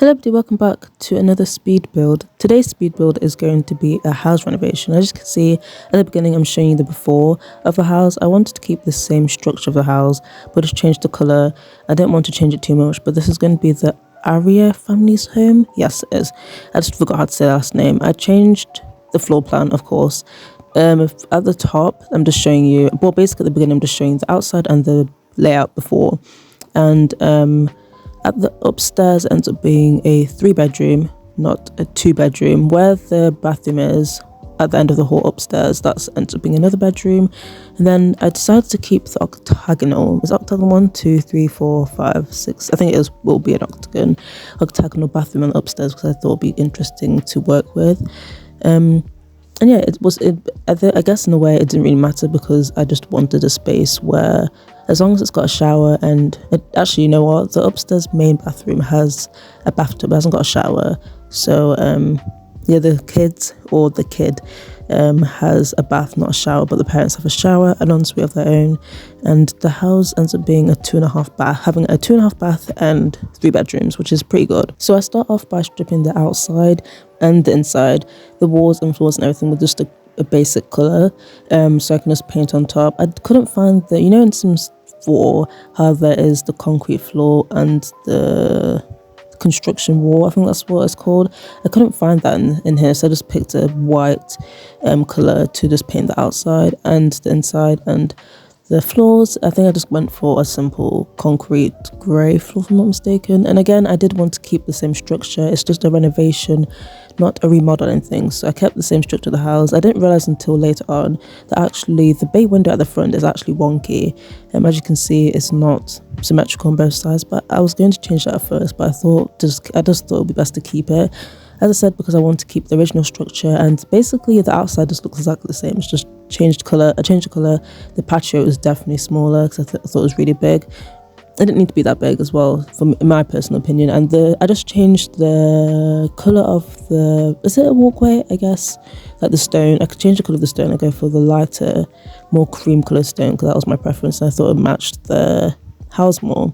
Hello everybody, welcome back to another speed build. Today's speed build is going to be a house renovation. As you can see at the beginning, I'm showing you the before of the house. I wanted to keep the same structure of the house, but just change the colour. I didn't want to change it too much, but this is going to be the Aria family's home. Yes, it is. I just forgot how to say the last name. I changed the floor plan, of course. At the top, I'm just showing you, well, basically at the beginning, I'm just showing the outside and the layout before. And at the upstairs ends up being a 3-bedroom, not a 2-bedroom. Where the bathroom is at the end of the hall upstairs, that ends up being another bedroom. And then I decided to keep the octagonal. Is octagonal 1, 2, 3, 4, 5, 6? I think will be an octagonal bathroom on the upstairs because I thought it'd be interesting to work with. And yeah, I guess in a way it didn't really matter because I just wanted a space where, as long as it's got a shower and actually, you know what, the upstairs main bathroom has a bathtub, it hasn't got a shower. So yeah, the kid has a bath, not a shower, but the parents have a shower, an ensuite of their own, and the house ends up being a 2.5 bath, having a 2.5 bath and 3 bedrooms, which is pretty good. So I start off by stripping the outside and the inside, the walls and floors and everything with just a basic colour, so I can just paint on top. I couldn't find the, you know, in Sims 4 how there is the concrete floor and the construction wall, I think that's what it's called. I couldn't find that in here, so I just picked a white colour to just paint the outside and the inside. And the floors, I think I just went for a simple concrete grey floor, if I'm not mistaken. And again, I did want to keep the same structure. It's just a renovation, not a remodeling thing. So I kept the same structure of the house. I didn't realise until later on that actually the bay window at the front is actually wonky. As you can see, it's not symmetrical on both sides, but I was going to change that at first, but I just thought it would be best to keep it. As I said, because I want to keep the original structure, and basically the outside just looks exactly the same. It's just changed colour. I changed the colour. The patio is definitely smaller because I thought it was really big. It didn't need to be that big as well, in my personal opinion. And I just changed the colour of is it a walkway, I guess? Like the stone. I could change the colour of the stone. I go for the lighter, more cream coloured stone because that was my preference, and I thought it matched the house more.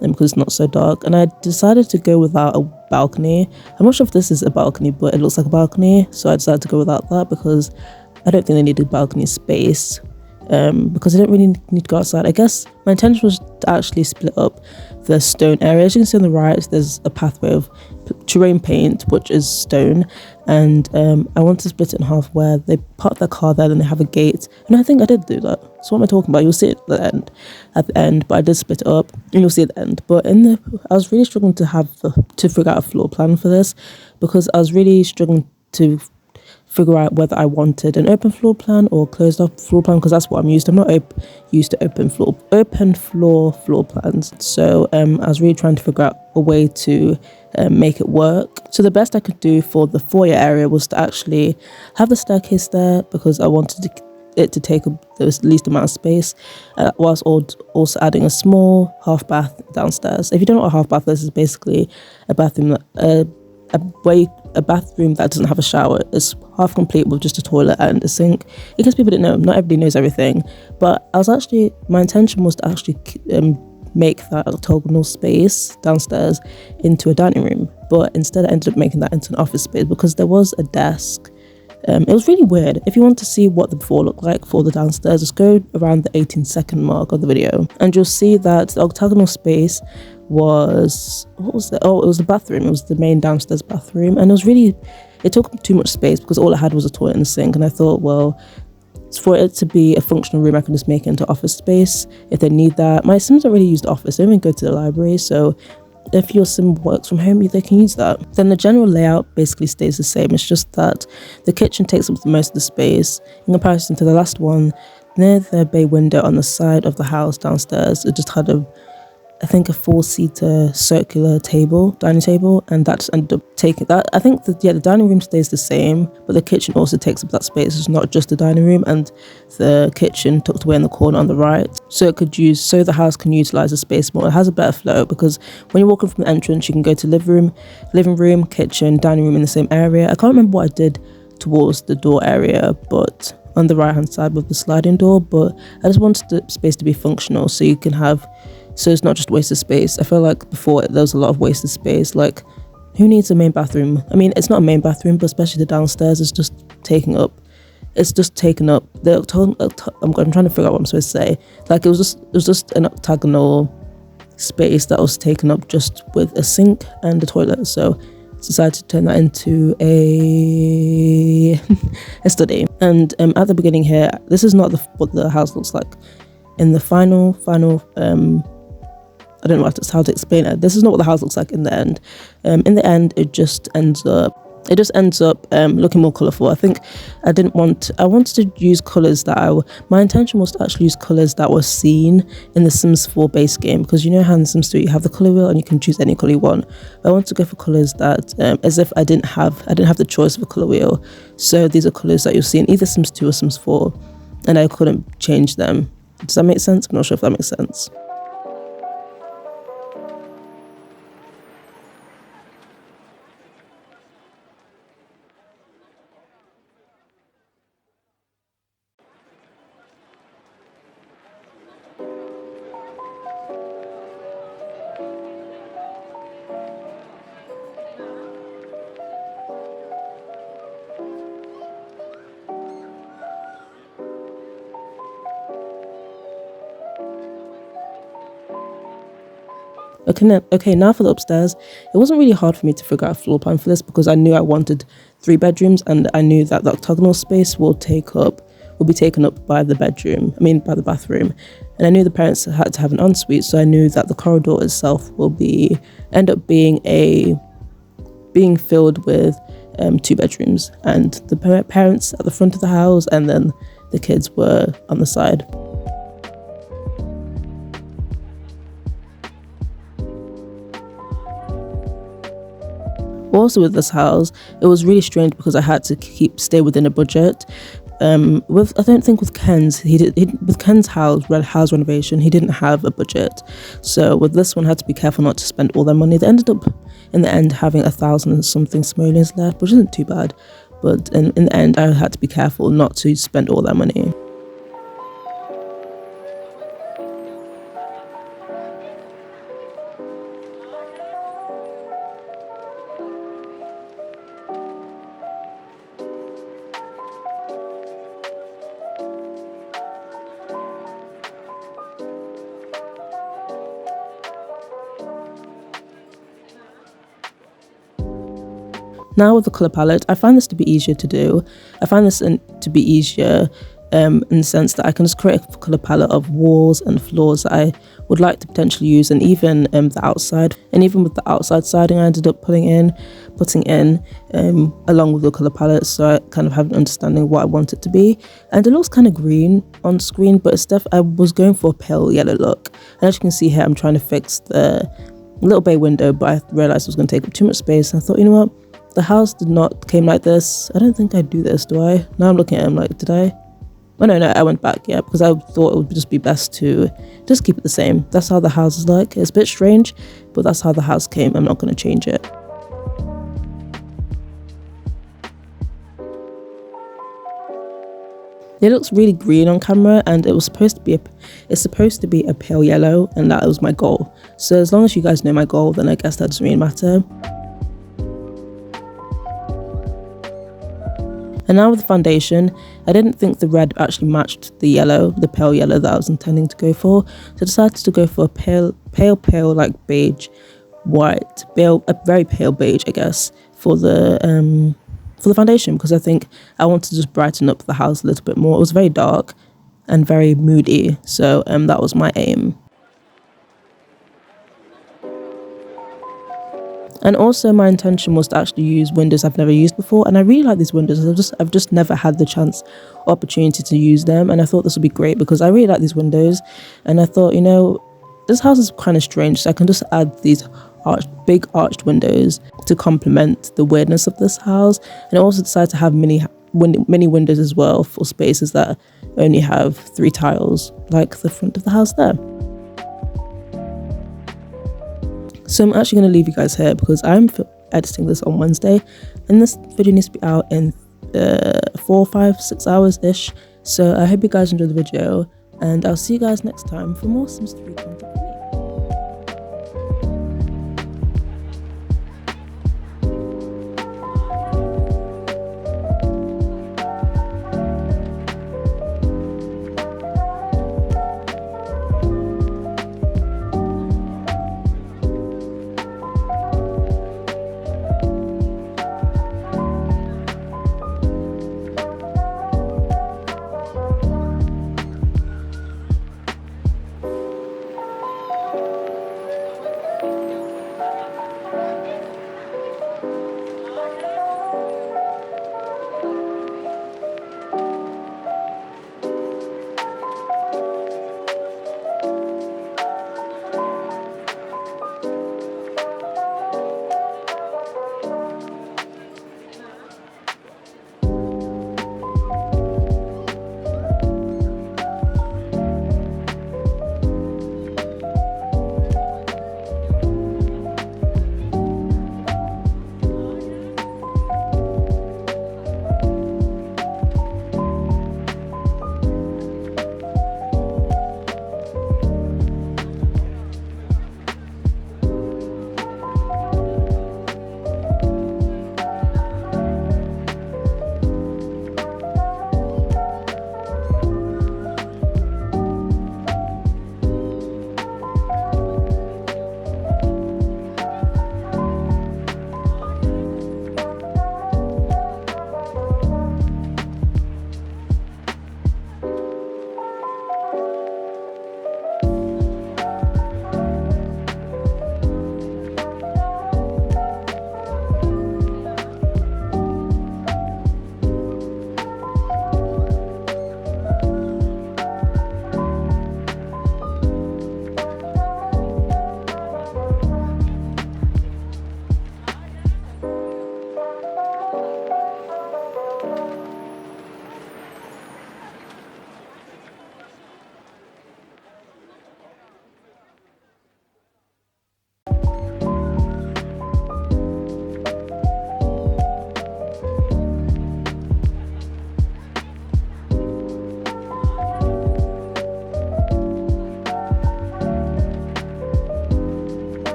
Because it's not so dark, and I decided to go without a balcony. I'm not sure if this is a balcony, but it looks like a balcony, so I decided to go without that because I don't think they needed balcony space, because I didn't really need to go outside. I guess my intention was to actually split up the stone area. As you can see on the right, there's a pathway of terrain paint, which is stone, and I want to split it in half where they park their car there, then they have a gate, and I think I did do that. So what am I talking about? You'll see it at the end, but I did split it up, and you'll see it at the end. But I was really struggling to figure out a floor plan for this, because I was really struggling to figure out whether I wanted an open floor plan or closed off floor plan, because that's what I'm used to. I'm not used to open floor plans. So I was really trying to figure out a way to make it work. So the best I could do for the foyer area was to actually have the staircase there, because I wanted it to take the least amount of space, whilst also adding a small half bath downstairs. If you don't know what a half bath is, it's basically a bathroom a bathroom that doesn't have a shower. It's half complete with just a toilet and a sink. In case people didn't know, not everybody knows everything, but my intention was to actually make that octagonal space downstairs into a dining room, but instead I ended up making that into an office space because there was a desk. It was really weird. If you want to see what the before looked like for the downstairs, just go around the 18-second mark of the video and you'll see that the octagonal space was, what was that? Oh, it was the bathroom. It was the main downstairs bathroom, and it took too much space because all it had was a toilet and a sink, and I thought, well, for it to be a functional room, I can just make it into office space if they need that. My Sims don't really use the office, they don't even go to the library, so if your sim works from home, they can use that. Then the general layout basically stays the same. It's just that the kitchen takes up most of the space in comparison to the last one. Near the bay window on the side of the house downstairs, it just had a 4-seater circular dining table, and that just ended up taking that. I think the dining room stays the same, but the kitchen also takes up that space. It's not just the dining room, and the kitchen tucked away in the corner on the right, so the house can utilize the space more. It has a better flow because when you're walking from the entrance, you can go to living room, kitchen, dining room in the same area. I can't remember what I did towards the door area, but on the right hand side with the sliding door, but I just wanted the space to be functional, so it's not just wasted space. I feel like before there was a lot of wasted space, like Who needs a main bathroom? I mean, it's not a main bathroom, but especially the downstairs is just taking up. It's just taken up. I'm trying to figure out what I'm supposed to say. Like it was just an octagonal space that was taken up just with a sink and a toilet. So I decided to turn that into a study. And at the beginning here, this is not what the house looks like. In the final I don't know how to explain it. This is not what the house looks like in the end. In the end, it just ends up looking more colourful. I think I wanted to use colours my intention was to actually use colours that were seen in the Sims 4 base game, because you know how in the Sims 3 you have the colour wheel and you can choose any colour you want. But I wanted to go for colours that, as if I didn't have the choice of a colour wheel. So these are colours that you'll see in either Sims 2 or Sims 4, and I couldn't change them. Does that make sense? I'm not sure if that makes sense. Okay, now for the upstairs. It wasn't really hard for me to figure out a floor plan for this, because I knew I wanted 3 bedrooms, and I knew that the octagonal space will be taken up by the bathroom. And I knew the parents had to have an ensuite, so I knew that the corridor itself will end up being filled with 2 bedrooms, and the parents at the front of the house, and then the kids were on the side. Also with this house, it was really strange because I had to stay within a budget. I don't think with Ken's, with Ken's house renovation, he didn't have a budget. So with this one, I had to be careful not to spend all their money. They ended up in the end having 1,000 and something simoleons left, which isn't too bad. But in the end, I had to be careful not to spend all their money. Now with the colour palette, I find this to be easier to do. I find this to be easier in the sense that I can just create a colour palette of walls and floors that I would like to potentially use, and even the outside. And even with the outside siding, I ended up putting in along with the colour palette, so I kind of have an understanding of what I want it to be. And it looks kind of green on screen, but I was going for a pale yellow look. And as you can see here, I'm trying to fix the little bay window, but I realised it was going to take up too much space, and I thought, you know what? The house came like this. I don't think I do this, do I? Now I'm looking at him like, did I? Oh no, I went back, yeah, because I thought it would just be best to just keep it the same. That's how the house is like. It's a bit strange, but that's how the house came. I'm not going to change it. It looks really green on camera, and it's supposed to be a pale yellow, and that was my goal. So as long as you guys know my goal, then I guess that doesn't really matter. And now with the foundation, I didn't think the red actually matched the pale yellow that I was intending to go for. So I decided to go for a pale like beige, a very pale beige, I guess, for the foundation, because I think I wanted to just brighten up the house a little bit more. It was very dark and very moody, so that was my aim. And also my intention was to actually use windows I've never used before, and I really like these windows. I've just never had the chance or opportunity to use them, and I thought this would be great because I really like these windows. And I thought, you know, this house is kind of strange, so I can just add these big arched windows to complement the weirdness of this house. And I also decided to have many windows as well for spaces that only have 3 tiles, like the front of the house there. So I'm actually going to leave you guys here because I'm editing this on Wednesday, and this video needs to be out in 4, 5, 6 hours ish. So I hope you guys enjoyed the video, and I'll see you guys next time for more Sims 3 content.